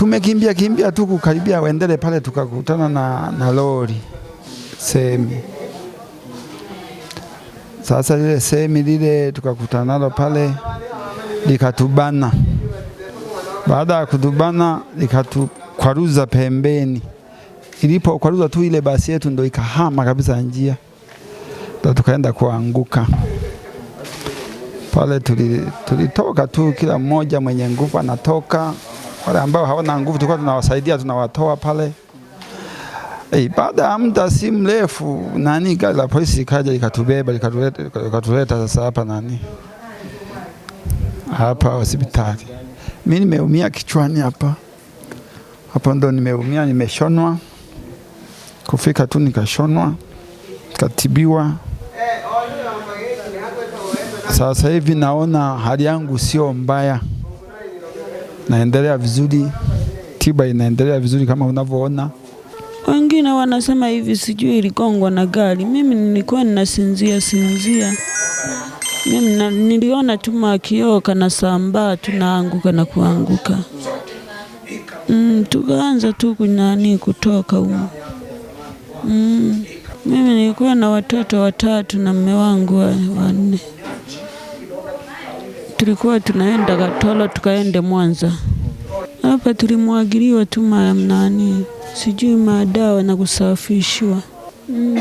Tumekimbia tu kukaribia Wendele pale, tukakutana na lori semi. Sasa lile semi lile tukakutana nalo pale, likatubana. Baada ya kutubana likatukwaruza pembeni. Ilipo kwaruza tu ile basi yetu ndo ikahama kabisa njia, ndo tukaenda kuanguka pale. Tulitoka tu, kila mmoja mwenye nguvu anatoka, wale ambao hawana nguvu tulikuwa tunawasaidia, tunawatoa pale. Baada ya muda si mrefu gari la polisi likaja likatubeba likatuleta sasa hapa hospitali. Mimi nimeumia kichwani hapa ndo nimeumia, nimeshonwa. Kufika tu nikashonwa, katibiwa. Sasa hivi naona hali yangu sio mbaya, naendelea vizuri, tiba inaendelea vizuri kama unavyoona. Wengine wanasema hivi sijui iligongwa na gari. Mimi nilikuwa ninasinzia. Mimi niliona tu makioo kana sambaa tunaanguka na kuanguka. Tukaanza tu kutoka huko. Mimi nilikuwa na watoto 3 na mume wangu 4. Tulikuwa tunaenda Katoro tukaende Mwanza. Hapa tulimwagiliwa tu sijui madawa na kusafishwa.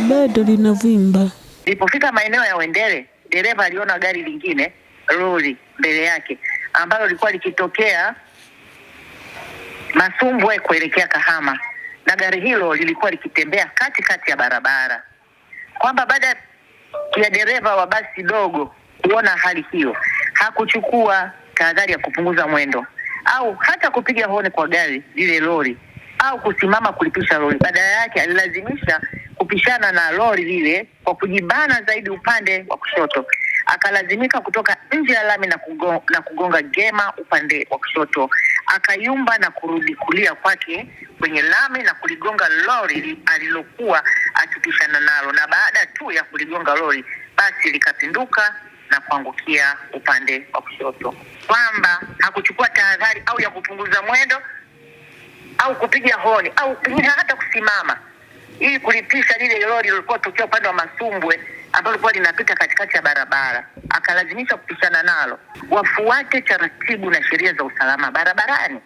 Bado linavimba. Nilipofika maeneo ya Wendele, dereva aliona gari lingine, lori mbele yake, ambalo lilikuwa likitokea Masumbwe kuelekea Kahama, na gari hilo lilikuwa likitembea katikati ya barabara. Kwamba baada ya dereva wa basi dogo kuona hali hiyo, hakuchukua tahadhari ya kupunguza mwendo au hata kupiga honi kwa gari lile lori au kusimama kulipisha lori. Badala yake alilazimisha kupishana na lori lile kwa kujibana zaidi upande wa kushoto. Akalazimika kutoka nje ya lami na kugonga gema upande wa kushoto. Akayumba na kurudi kulia kwake kwenye lami na kuligonga lori alilokuwa akipishana nalo, na baada tu ya kuligonga lori basi likapinduka na kuangukia upande wa kushoto. Kwamba hakuchukua tahadhari au ya kupunguza mwendo au kupiga honi au hata kusimama ili kulipisha lile lori lilikuwa tokea upande wa Masumbwe ambalo lilikuwa linapita katikati ya barabara. Akalazimisha kupishana nalo. Wafuate taratibu na sheria za usalama barabarani.